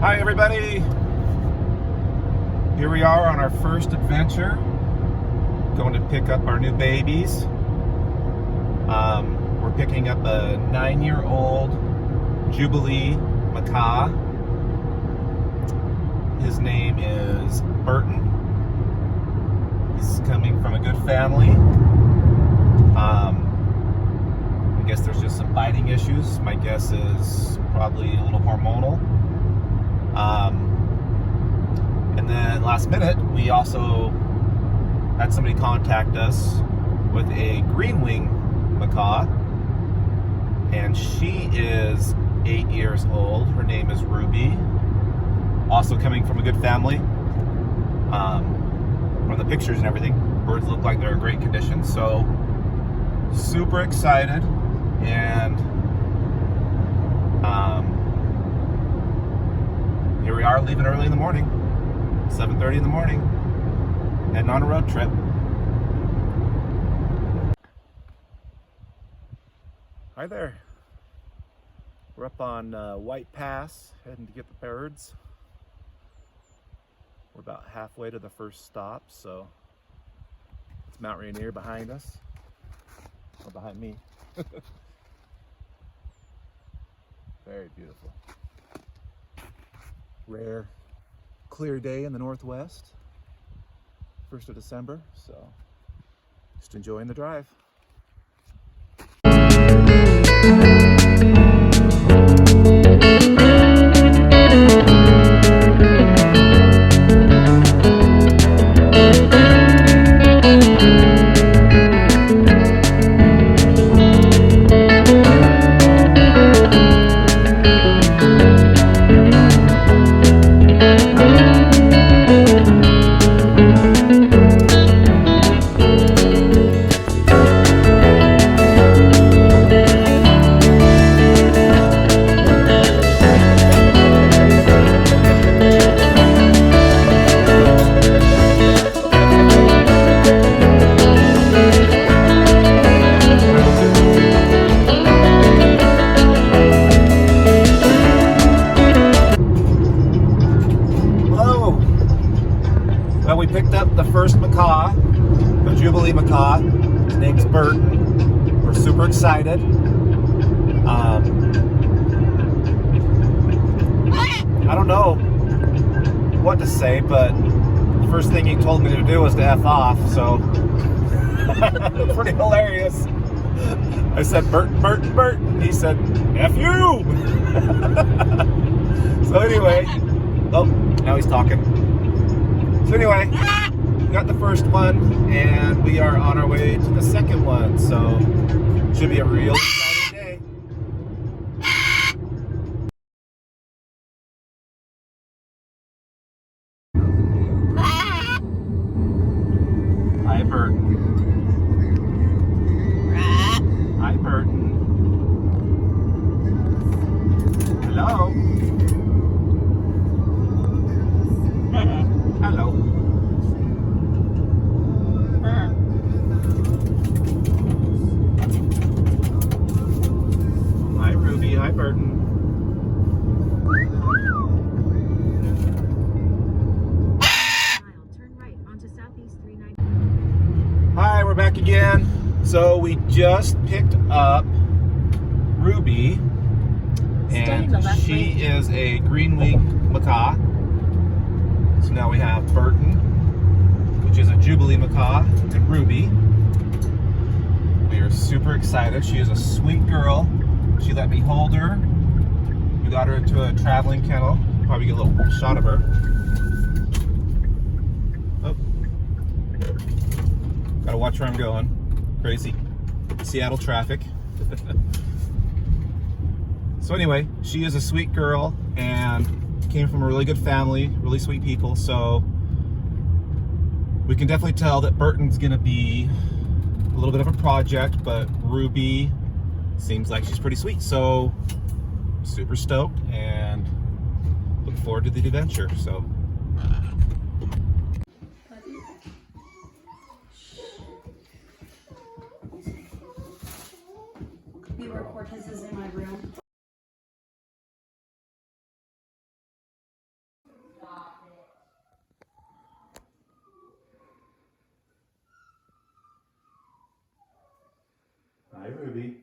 Hi everybody, here we are on our first adventure, going to pick up our new babies. We're picking up a 9-year-old Jubilee Macaw. His name is Burton. He's coming from a good family. I guess there's just some biting issues. My guess is probably a little hormonal. And then last minute, we also had somebody contact us with a green wing macaw, and she is 8 years old. Her name is Ruby, also coming from a good family. From the pictures and everything, birds look like they're in great condition, so super excited. And here we are, leaving early in the morning, 7:30 in the morning, heading on a road trip. Hi there. We're up on White Pass, heading to get the birds. We're about halfway to the first stop, so it's Mt Rainier behind us, or behind me. Very beautiful. Rare, clear day in the Northwest, 1st of December, so just enjoying the drive. We picked up the first macaw, the Jubilee macaw. His name's Burton. We're super excited. I don't know what to say, but the first thing he told me to do was to F off, so pretty hilarious. I said, Burton, Burton, Burton. He said, F you! So anyway, oh, now he's talking. So anyway, we got the first one, and we are on our way to the second one, so should be a real exciting day. Hi, Burton. Hi, Burton. Hello. Hello. Hi, Ruby. Hi, Burton. Turn right onto Southeast 390. Hi, we're back again. So we just picked up Ruby, and she is a green wing macaw. So now we have Burton, which is a Jubilee macaw, and Ruby. We are super excited. She is a sweet girl. She let me hold her. We got her into a traveling kennel. Probably get a little shot of her. Oh. Gotta watch where I'm going. Crazy. Seattle traffic. So anyway, she is a sweet girl and came from a really good family, really sweet people, so we can definitely tell that Burton's gonna be a little bit of a project, but Ruby seems like she's pretty sweet. So super stoked and look forward to the adventure. So. We record his is in my room. Hi, Ruby.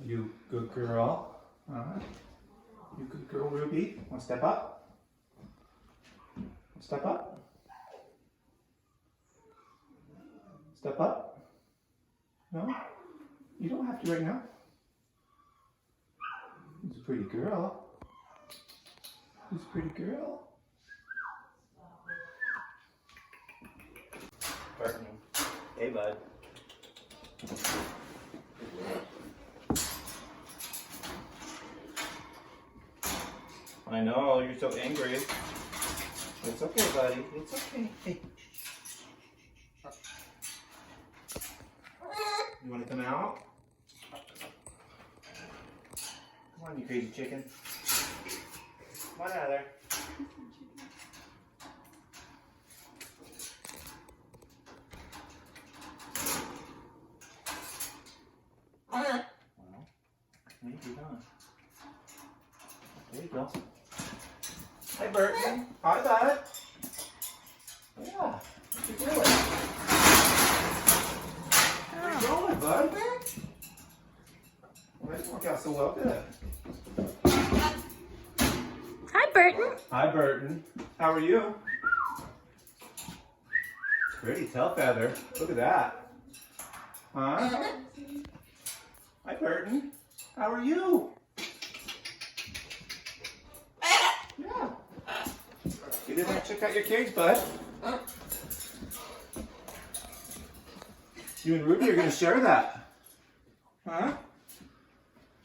You good girl? You good girl, Ruby? Want to step up? Step up? Step up? No? You don't have to right now. Who's a pretty girl? Who's a pretty girl? Burton. Hey, bud. I know, you're so angry. It's okay, buddy. It's okay. Hey. You want to come out? Come on, you crazy chicken. Come on out of there. Well, maybe not. There you go. Hi, Burton. Hi, bud. Yeah, what you doing? Where you going, bud? Well, that didn't work out so well, did it? Hi, Burton. Hi, Burton. How are you? Pretty tail feather. Look at that. Huh? Hi, Burton. How are you? Yeah. Get in there and check out your cage, bud. You and Ruby are going to share that. Huh?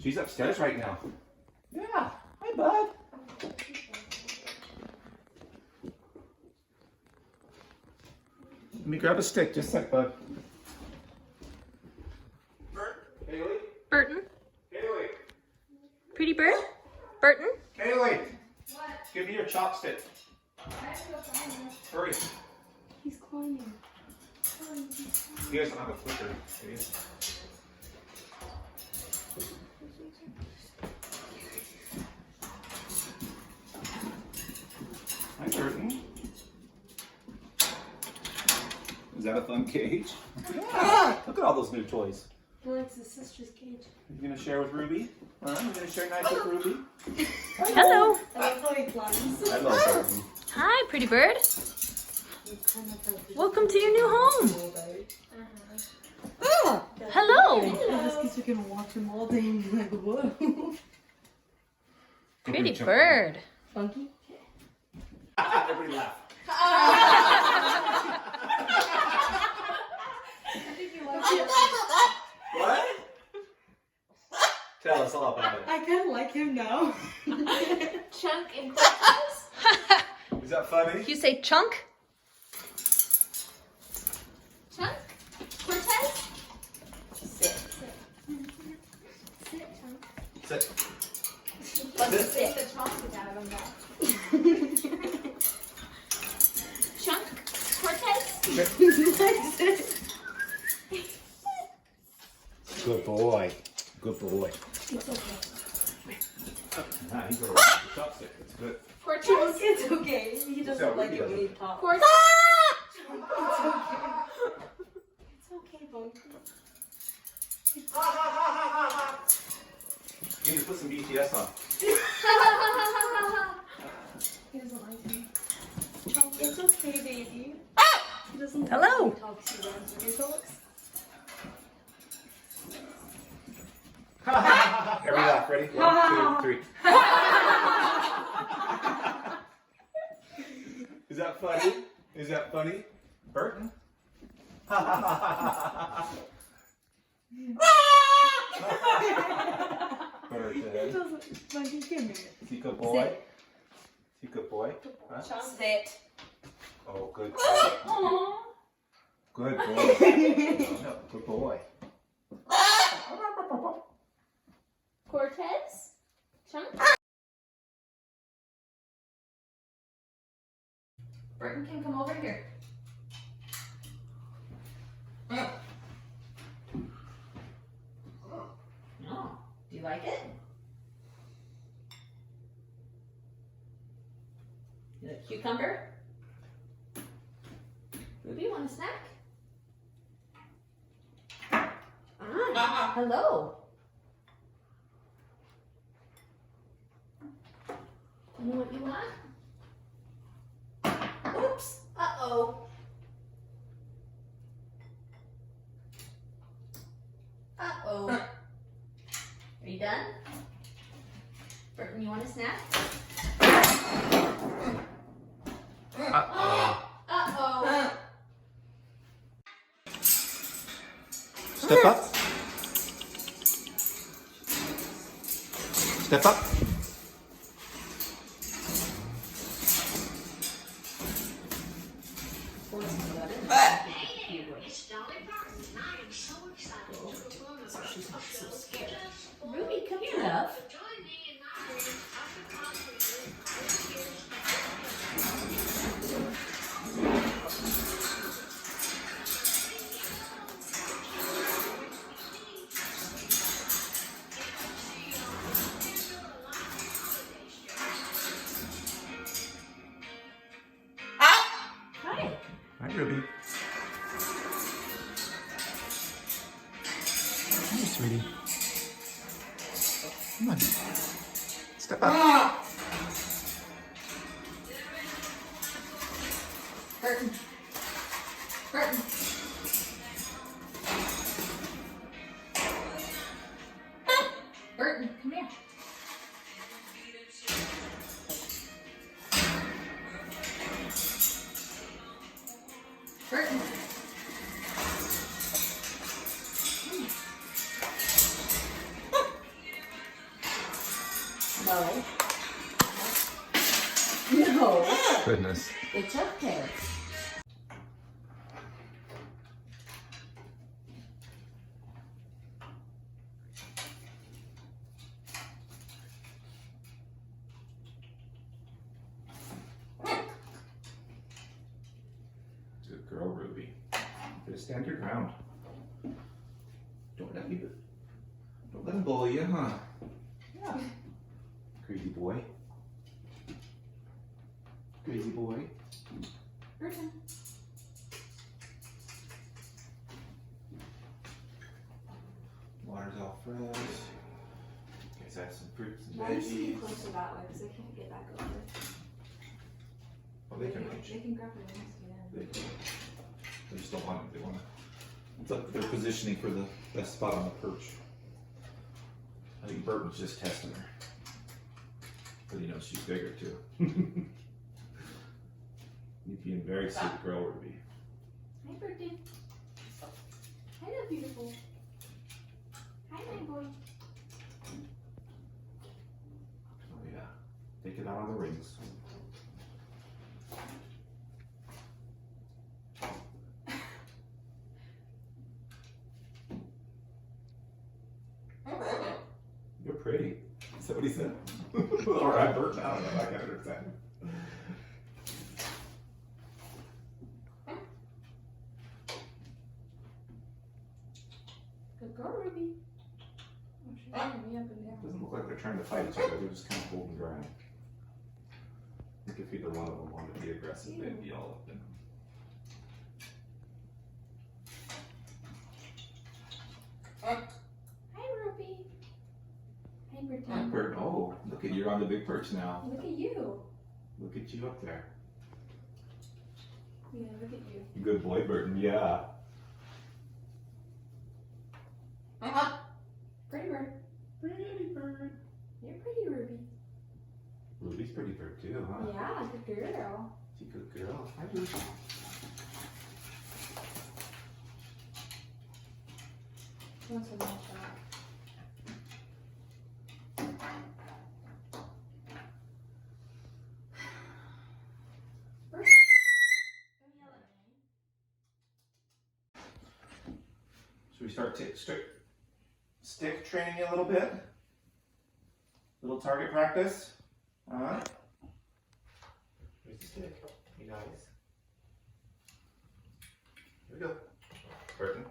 She's upstairs right now. Yeah. Hi, bud. Let me grab a stick. Just a sec, bud. Haley? Burton. Haley? Pretty bird? Burton? Haley! What? Give me your chopstick. Hurry. He's climbing. You guys don't have a flicker, do you? Hi, Burton. Is that a fun cage? Yeah. Look at all those new toys. He likes his sister's cage. You gonna share with Ruby? You gonna share nice with Ruby? Hello. I love how he climbs. I love Burton. Hi, pretty bird. Welcome to your new home. Hello. Just because you're gonna watch him all day and be like, whoa. Pretty bird. Funky. Everybody laugh. What? Tell us all about it. I kind of like him now. Chunk and Cortez. Is that funny? You say chunk? Chunk? Cortez? Sit. Sit, Chunk. Sit. Let's take the chocolate out of him now. Chunk? Cortez? Good boy. Good boy. It's okay. Nah, he's already got the chopstick. It's good. Cortez? It's okay. He doesn't like it when he talks. Cortez? It's okay. It's okay, Bunky. You need to put some BTS on. He doesn't like me. It's okay, baby. He doesn't like Hello. when he talks. He runs when he talks. Every laugh. Ready? 1, 2, 3. Is that funny? Is that funny? Burton? Burton. Bunky, give me it. Is he a good boy? Is he a good boy? Huh? Sit. Oh, good boy. Aww. Good boy. No, good boy. Cortez? Chunk? Burton can come over here. No. Do you like it? You like cucumber? Ruby, you want a snack? Ah, hello. You know what you want? Oops. Uh-oh. Uh-oh. Are you done? Burton, you want a snack? Uh-oh. Uh-oh. Step up. Step up. Ruby, come here, love. Hi. Hi, Ruby. Hey, sweetie. Come on. Step up. Burton. Burton. Burton, come here. Burton. No. No. Goodness. It's okay. Good girl, Ruby. Just stand your ground. Don't let him bully you, huh? Yeah. Crazy boy. Crazy boy. Burton. Water's all fresh. You guys have some fruits and Why are you sitting veggies. closer that way? Because they can't get back over. Oh, they can reach. They can grab their wings to get in. They just don't want it. They want to. It's like they're positioning for the best spot on the perch. I think Burton's just testing her. But he knows she's bigger too. You're being very sweet girl, Ruby. Hi, Burton. Hi, little beautiful. Hi, my boy. Oh yeah. Take it out on the rings. You're pretty. Is that what he said? All right, Burton. I don't know. I got it exactly. Good girl, Ruby. Oh, she's moving me up and down. Doesn't look like they're trying to fight each other. They're just kind of holding ground. I think if either one of them wanted to be aggressive, they'd be all up in them. Hi, Ruby. Hi, Hi, Burton. Burton. Oh, look at you're on the big perch now. Look at you. Look at you up there. Yeah, look at you. Good boy, Burton. Yeah. Pretty bird. Pretty bird. You're pretty, Ruby. Ruby's pretty bird too, huh? Yeah, good girl. She's a good girl. Hi, Ruby. She wants some more shot. Burton. Don't yell at me. Should we start stick training a little bit. Little target practice. Where's the stick? You guys. Here we go. Burton.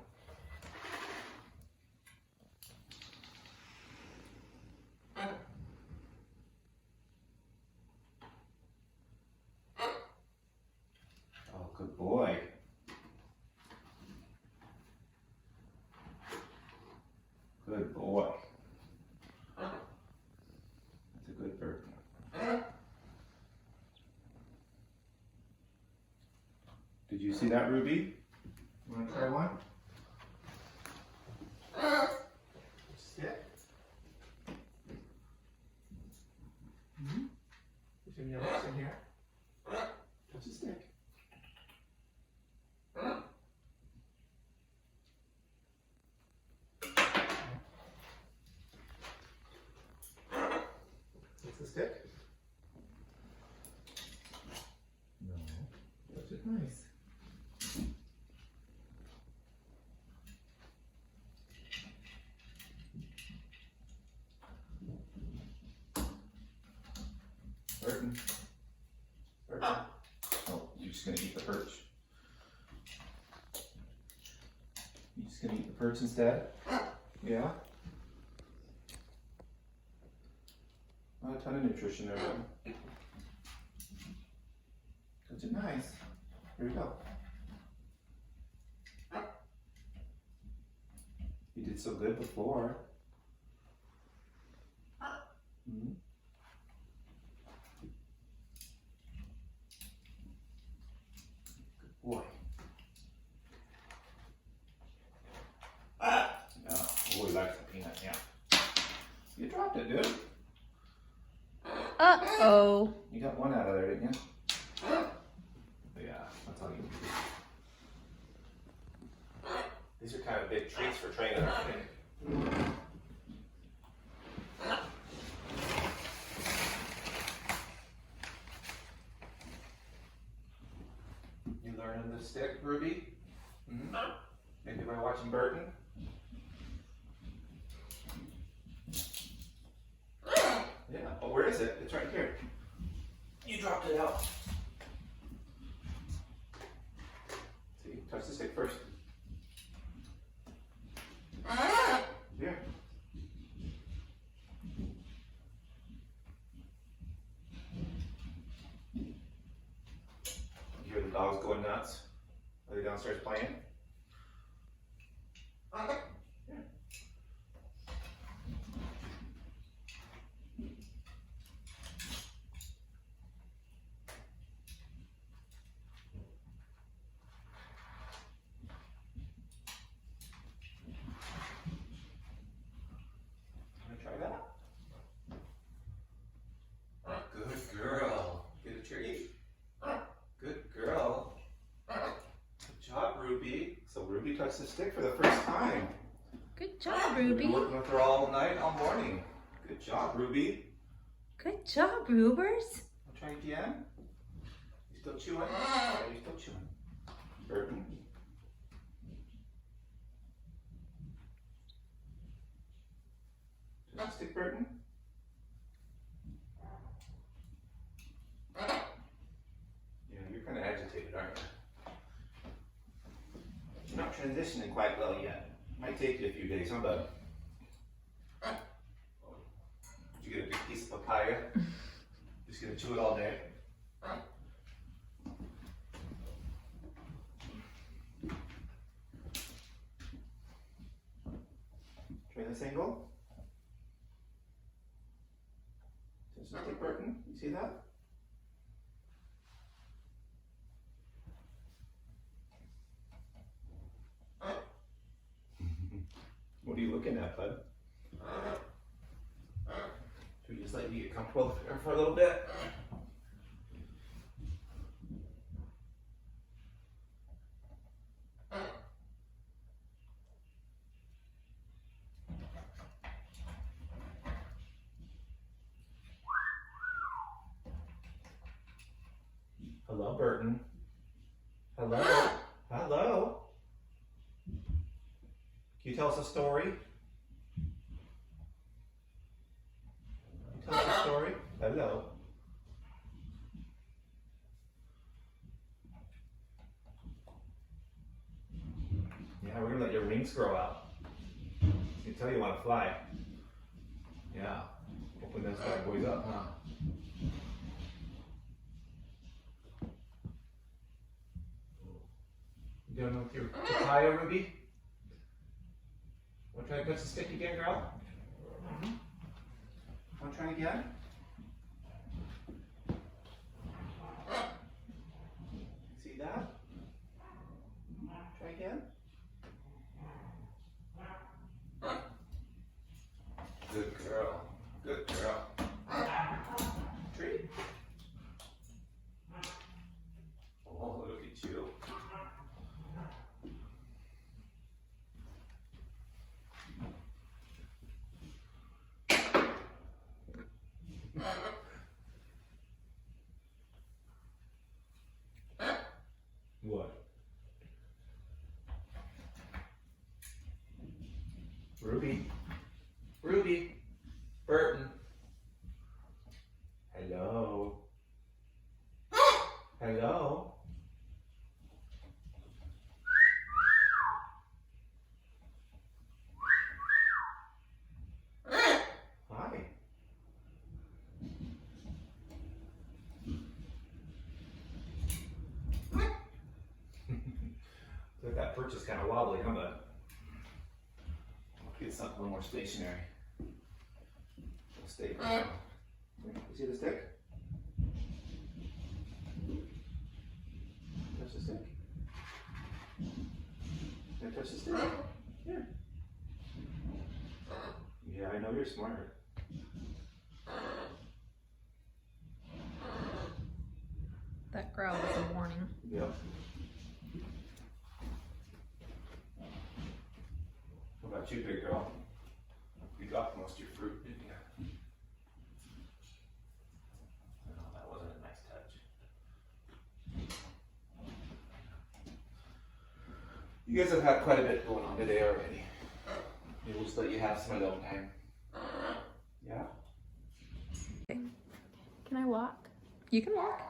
Oh, good boy. Good boy. That's a good bird. Did you see that, Ruby? You want to try one? Sit. There's some yellows in here. Touch the stick. What's the stick? No. Touch it nice. Burton. Burton. Oh, you're just gonna eat the perch. You just gonna eat the perch instead? Yeah? Not a ton of nutrition there, Burton. Touch it nice. Here we go. You did so good before. Mm-hmm. Boy. Ah! No. Oh, he likes the peanut, yeah. You dropped it, dude. Uh-oh. You got one out of there, didn't you? Yeah, that's all you need. These are kind of big treats for training, aren't they? You learning the stick, Ruby? Mm-hmm. Maybe by watching Burton? Yeah. Oh, where is it? It's right here. You dropped it out. See, touch the stick first. Here. You hear the dogs going nuts? Are they downstairs playing? Here. Try that. Good girl. Get a treat. Good girl. Good job, Ruby. So Ruby touched the stick for the first time. Good job, We've Ruby. been working with her all night, all morning. Good job, Ruby. Good job, Rubers. I'll try again. You still chewing? Yeah, you still chewing. Burton. Touch the stick, Burton. Yeah, you're kind of agitated, aren't you? You're not transitioning quite well yet. Might take you a few days, huh, bud? Did you get a big piece of papaya? Just gonna chew it all day? Try this angle. Touch the stick, Burton. You see that? What are you looking at, bud? Should we just let you get comfortable there for a little bit? Hello, Burton. Hello. Hello. Can you tell us a story? story. Hello. Yeah, we're gonna let your wings grow out. You can tell you want to fly. Yeah. Open those bad boys up, huh? You don't know with your papaya, Ruby? Want to try to touch the stick again, girl? Want to try again? See that? Try again. Good girl. Good girl. Treat. Oh, look at you. What? Ruby. Ruby. Burton. Hello. Hello. Hi. So that perch is kind of wobbly, huh, bud? Get something a little more stationary. Stay. You see the stick? Touch the stick. Can I touch the stick? Here. Yeah, I know you're smart. That growl was a warning. Yep. What about you, big girl? You got most of your fruit, didn't you? No, that wasn't a nice touch. You guys have had quite a bit going on today already. Maybe we'll just let you have some alone time. Yeah? Can I walk? You can walk.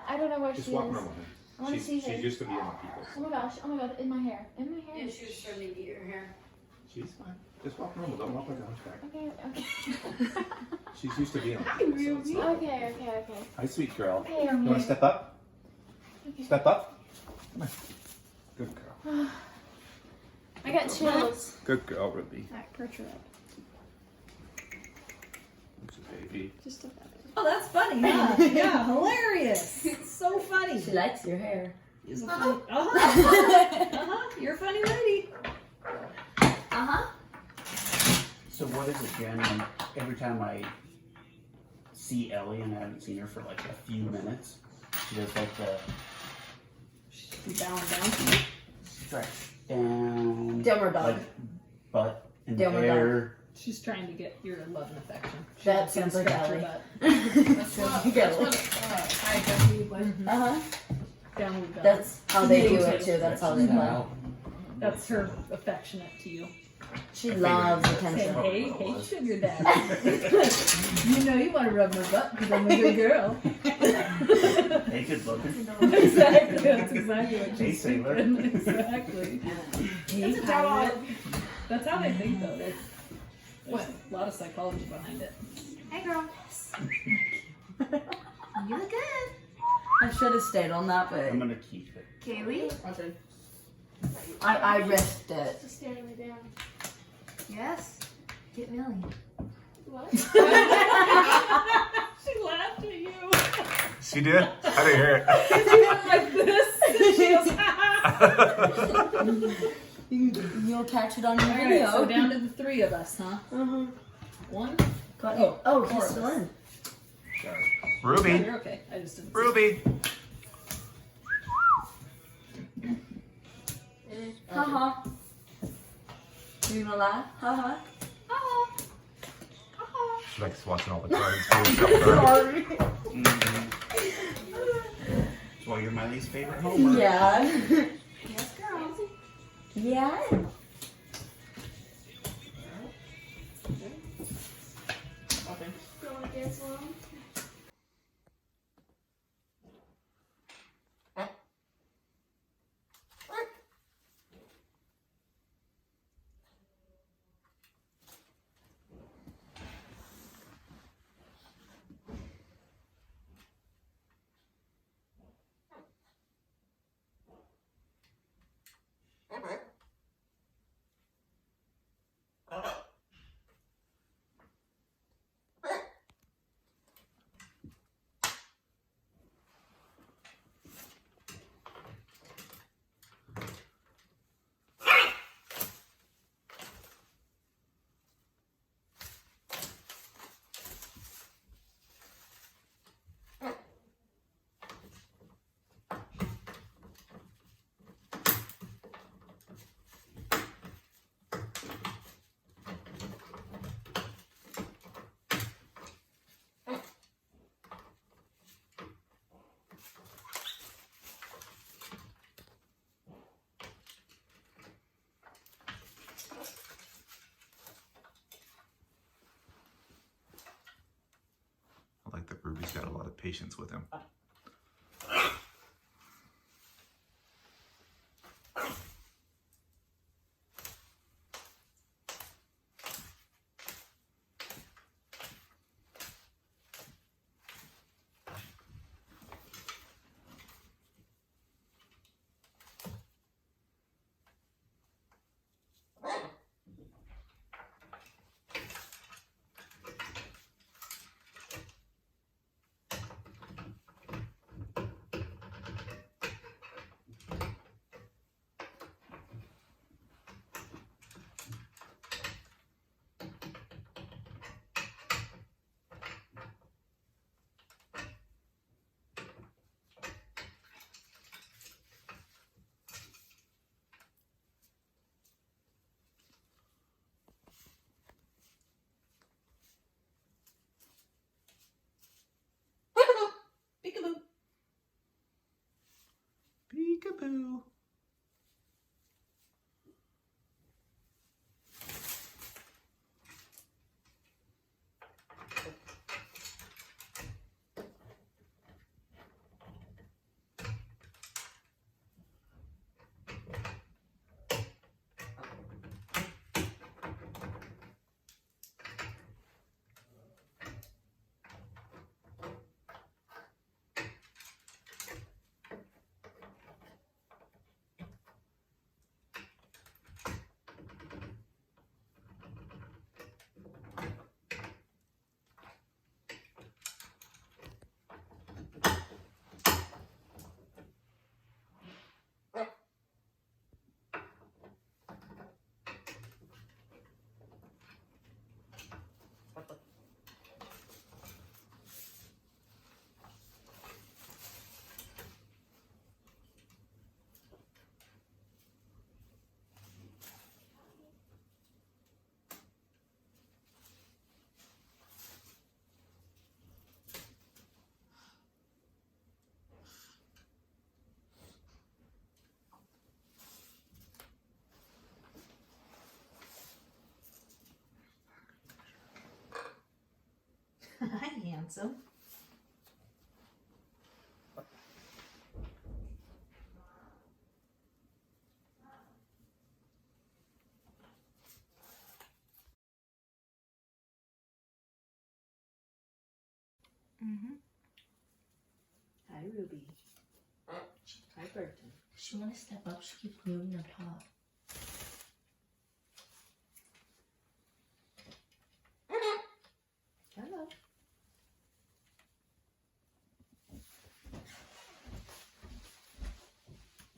I don't know where Just she walk is. normal. I want to see her. She's used to being on people. Oh my gosh, oh my god, in my hair. In my hair. Yeah, she was trying to get your hair. She's fine. Just walk normal. Don't walk like a hunchback. Okay, okay. She's used to being on people. So it's not- Okay. Hi, sweet girl. Okay, You want to step up? Okay. Step up. Come on. Good girl. I got chills. Good girl, Ruby. Alright, perch her up. It's a baby. Just look at it. Oh, that's funny, huh? Yeah, hilarious. It's so funny. She likes your hair. She's a funny. Uh-huh. You're a funny lady. Uh-huh. So what is it, Jen? Like, every time I see Ellie and I haven't seen her for like a few minutes, she does like the Down. stretch down, Dumber dog. like butt in the Dumber air. She's trying to get your love and affection. She That wants you to sounds like scratch her Ellie. butt. Uh-huh. Downward dog. That's how they do it too. That's how they Stretches play. out. That's her affectionate to you. She loves Saying, attention. hey, sugar daddy. You know you want to rub my butt because I'm a good girl. Hey, good looking. Exactly. That's exactly what Hey, she's sailor. thinking. Exactly. Hey, pirate. That's how they think though. There's a lot of psychology behind it. Hey girl. You look good. I should have stayed on that, but I'm gonna keep it. Kaylee. I risked it. Just stare me down. Yes. Get Millie. What? She laughed at you. She did? I didn't hear it. She went like this. You'll catch it on your Alright, video. so down to the three of us, huh? Uh-huh. One? Oh, four just of us. one. Ruby. You're okay. I just didn't. Ruby. Haha. You gonna laugh? Haha. She likes watching all the cards. Sorry. Well, you're my least favorite homer. Yeah. Yes, girl. Yeah. patience with him. Peekaboo. Peekaboo. Hi, handsome. Hi, Ruby. Hi, Burton. She want to step up. She keeps moving her top. Hello.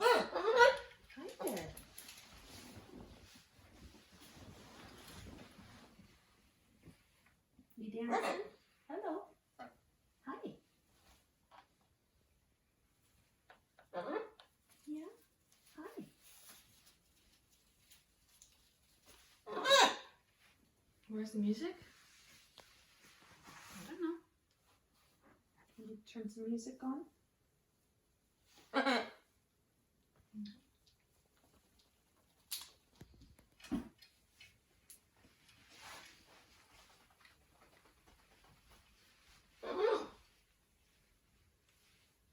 Hi there. You dancing? Hello. Hi. Yeah. Hi. Where's the music? I don't know. Can you turn some music on?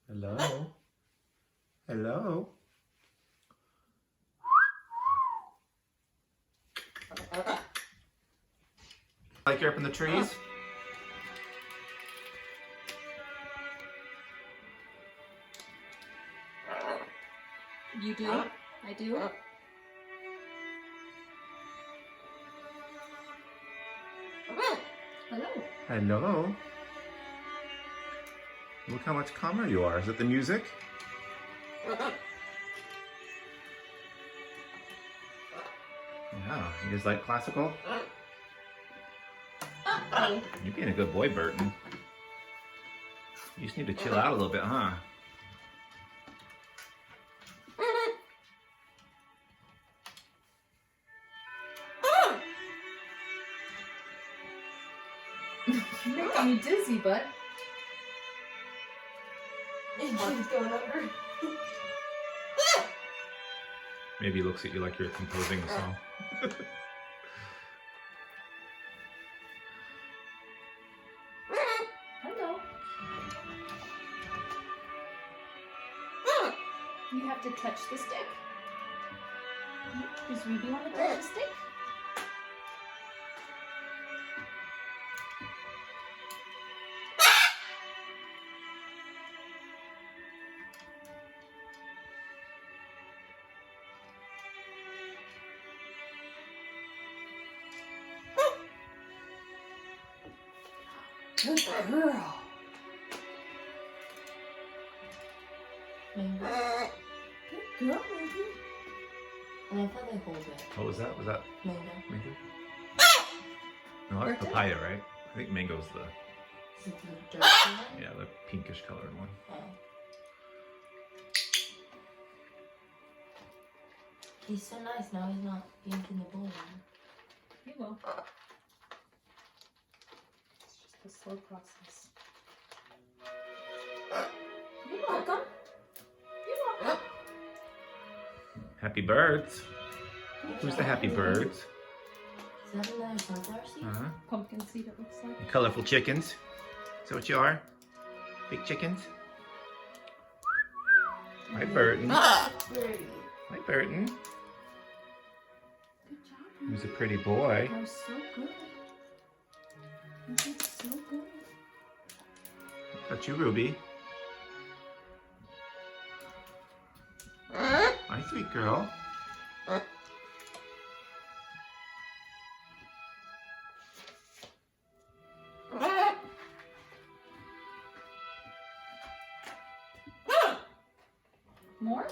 Hello. Hello. Like you're up in the trees? You do? I do? Hello. Hello. Look how much calmer you are. Is it the music? Yeah, you guys like classical? You're being a good boy, Burton. You just need to chill out a little bit, huh? You're making me dizzy, bud. She's going over. Maybe he looks at you like you're composing a song. Hello. to touch the stick? Does Ruby want to touch the stick? Good girl. Mango. Good girl, Ruby. I love how they hold it. What was that? Was that Mango. mango? No, that's Burton? papaya, right? I think mango's the, Is it the dirty one? yeah, the pinkish colored one. Oh. He's so nice now. He's not yanking the bowl anymore. He will. It's just a slow process. You're welcome. You're welcome. Happy birds. Who's the happy birds? Is that another sunflower seed? Uh-huh. Pumpkin seed, it looks like. Colorful chickens. Is that what you are? Big chickens? Hi, Burton. Hi, Burton. Good job. Who's a pretty boy. That was so good. You did so good. That's you, Ruby. Hi, sweet girl. More?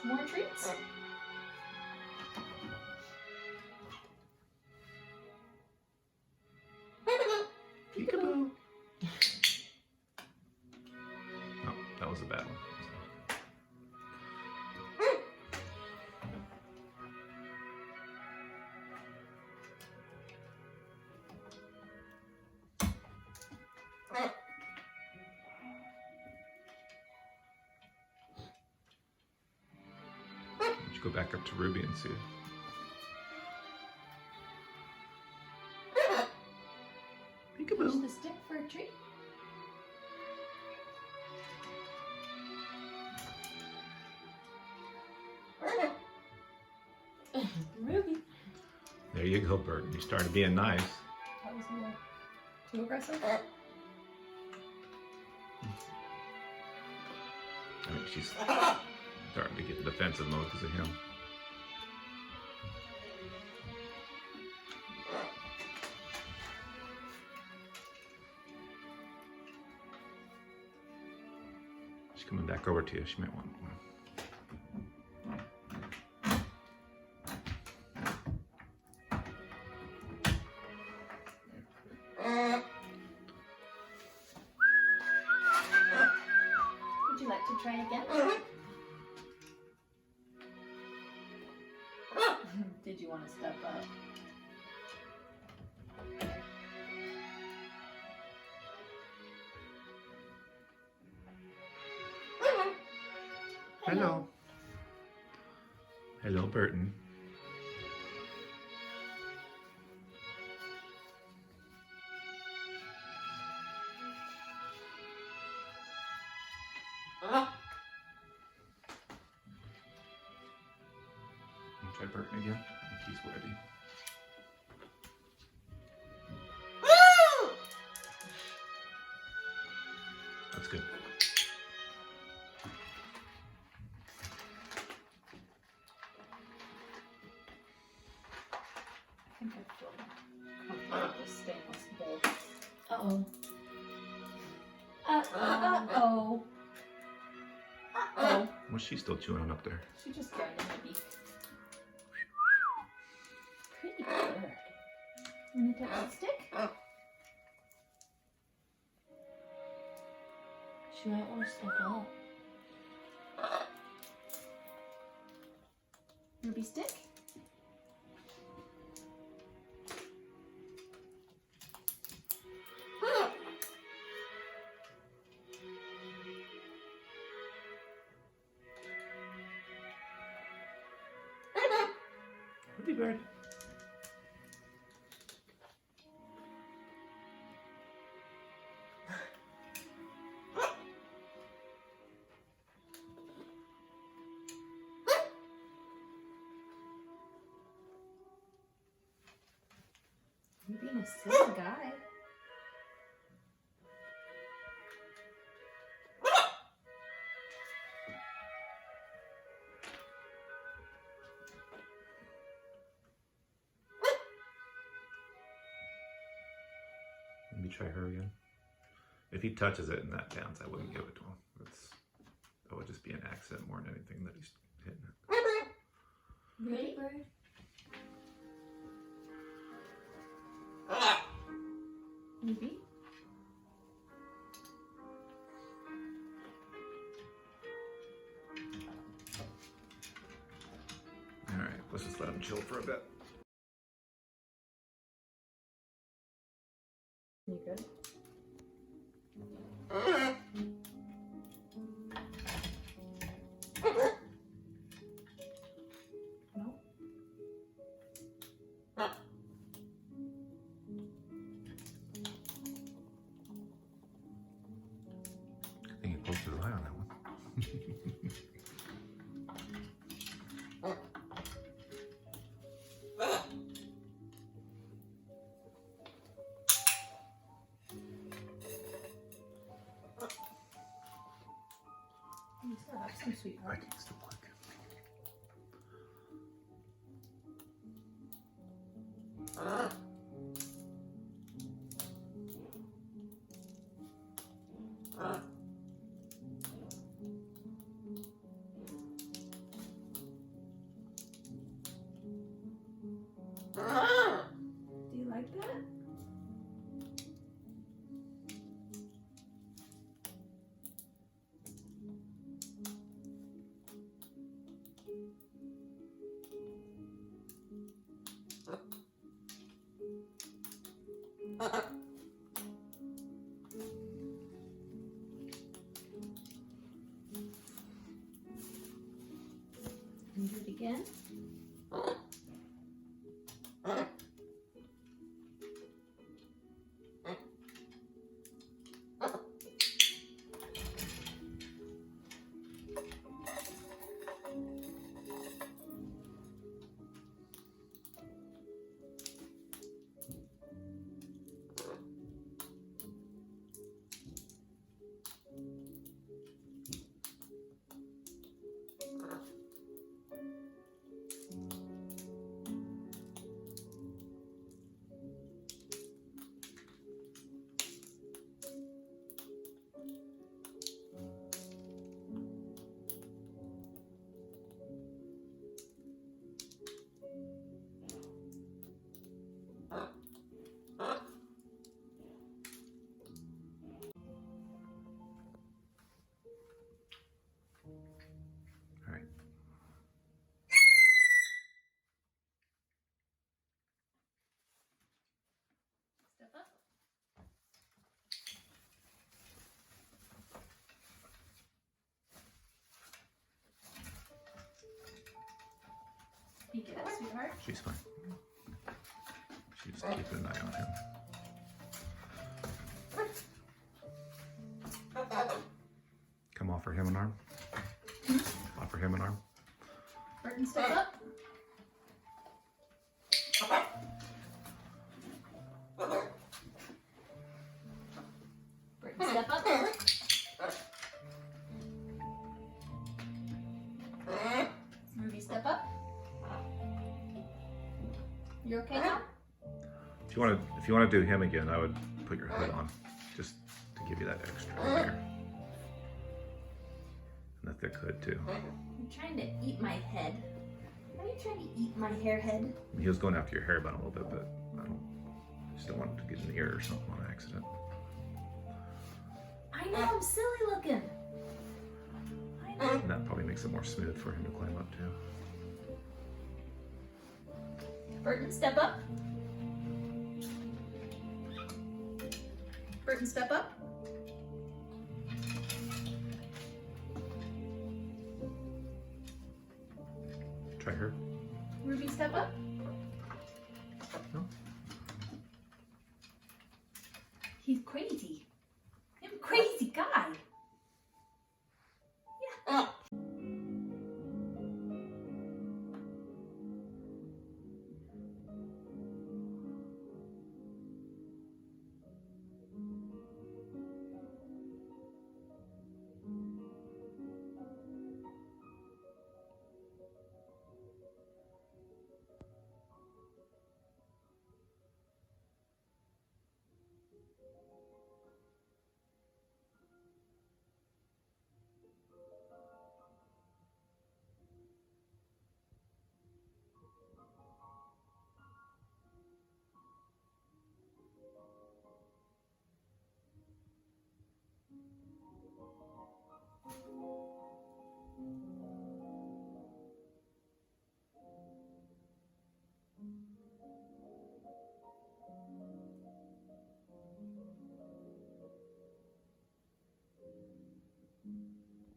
More treats? Peekaboo. Oh, that was a bad one. Go back up to Ruby and see. Use Peekaboo. the stick for a treat. Ruby. There you go, Burton. You started being nice. That was a little too aggressive. I think she's starting to get the defensive mode because of him. She's coming back over to you. She might want one. Would you like to try again? Did you want to step up? Hello. Hello, Burton. Wanna try Burton again? I think he's ready. That's good. I think I feel comfortable with this stainless bowl. Uh-oh. Uh-oh. Uh-oh. What's she still chewing on up there? She just got in my beak. Pretty bird. Want to touch the stick? She might want to step up. Ruby stick? Ruby bird. being a silly guy. Let me try her again. If he touches it in that dance, I wouldn't give it to him. That would just be an accident more than anything that he's hitting it. Ready, bird? Maybe. All right, let's just let him chill for a bit. You good? No? I think he closed his eye on that one. You still have some sweetheart. I can still work. Do you like that? And do it again. All right. Step up. You get it, sweetheart? She's fine. She's keeping an eye on him. Come offer him an arm. Offer him an arm. Burton, step up. Burton, step up. Ruby, step up. You okay now? If you want to do him again, I would put your hood on, just to give you that extra layer. And the thick hood too. You're trying to eat my head. Are you trying to eat my hair head? He was going after your hair bun a little bit, but I just don't want him to get in the ear or something on accident. I know, I'm silly looking. I know. And that probably makes it more smooth for him to climb up too. Burton, step up. Burton, step up. Try her. Ruby, step up. No. He's crazy.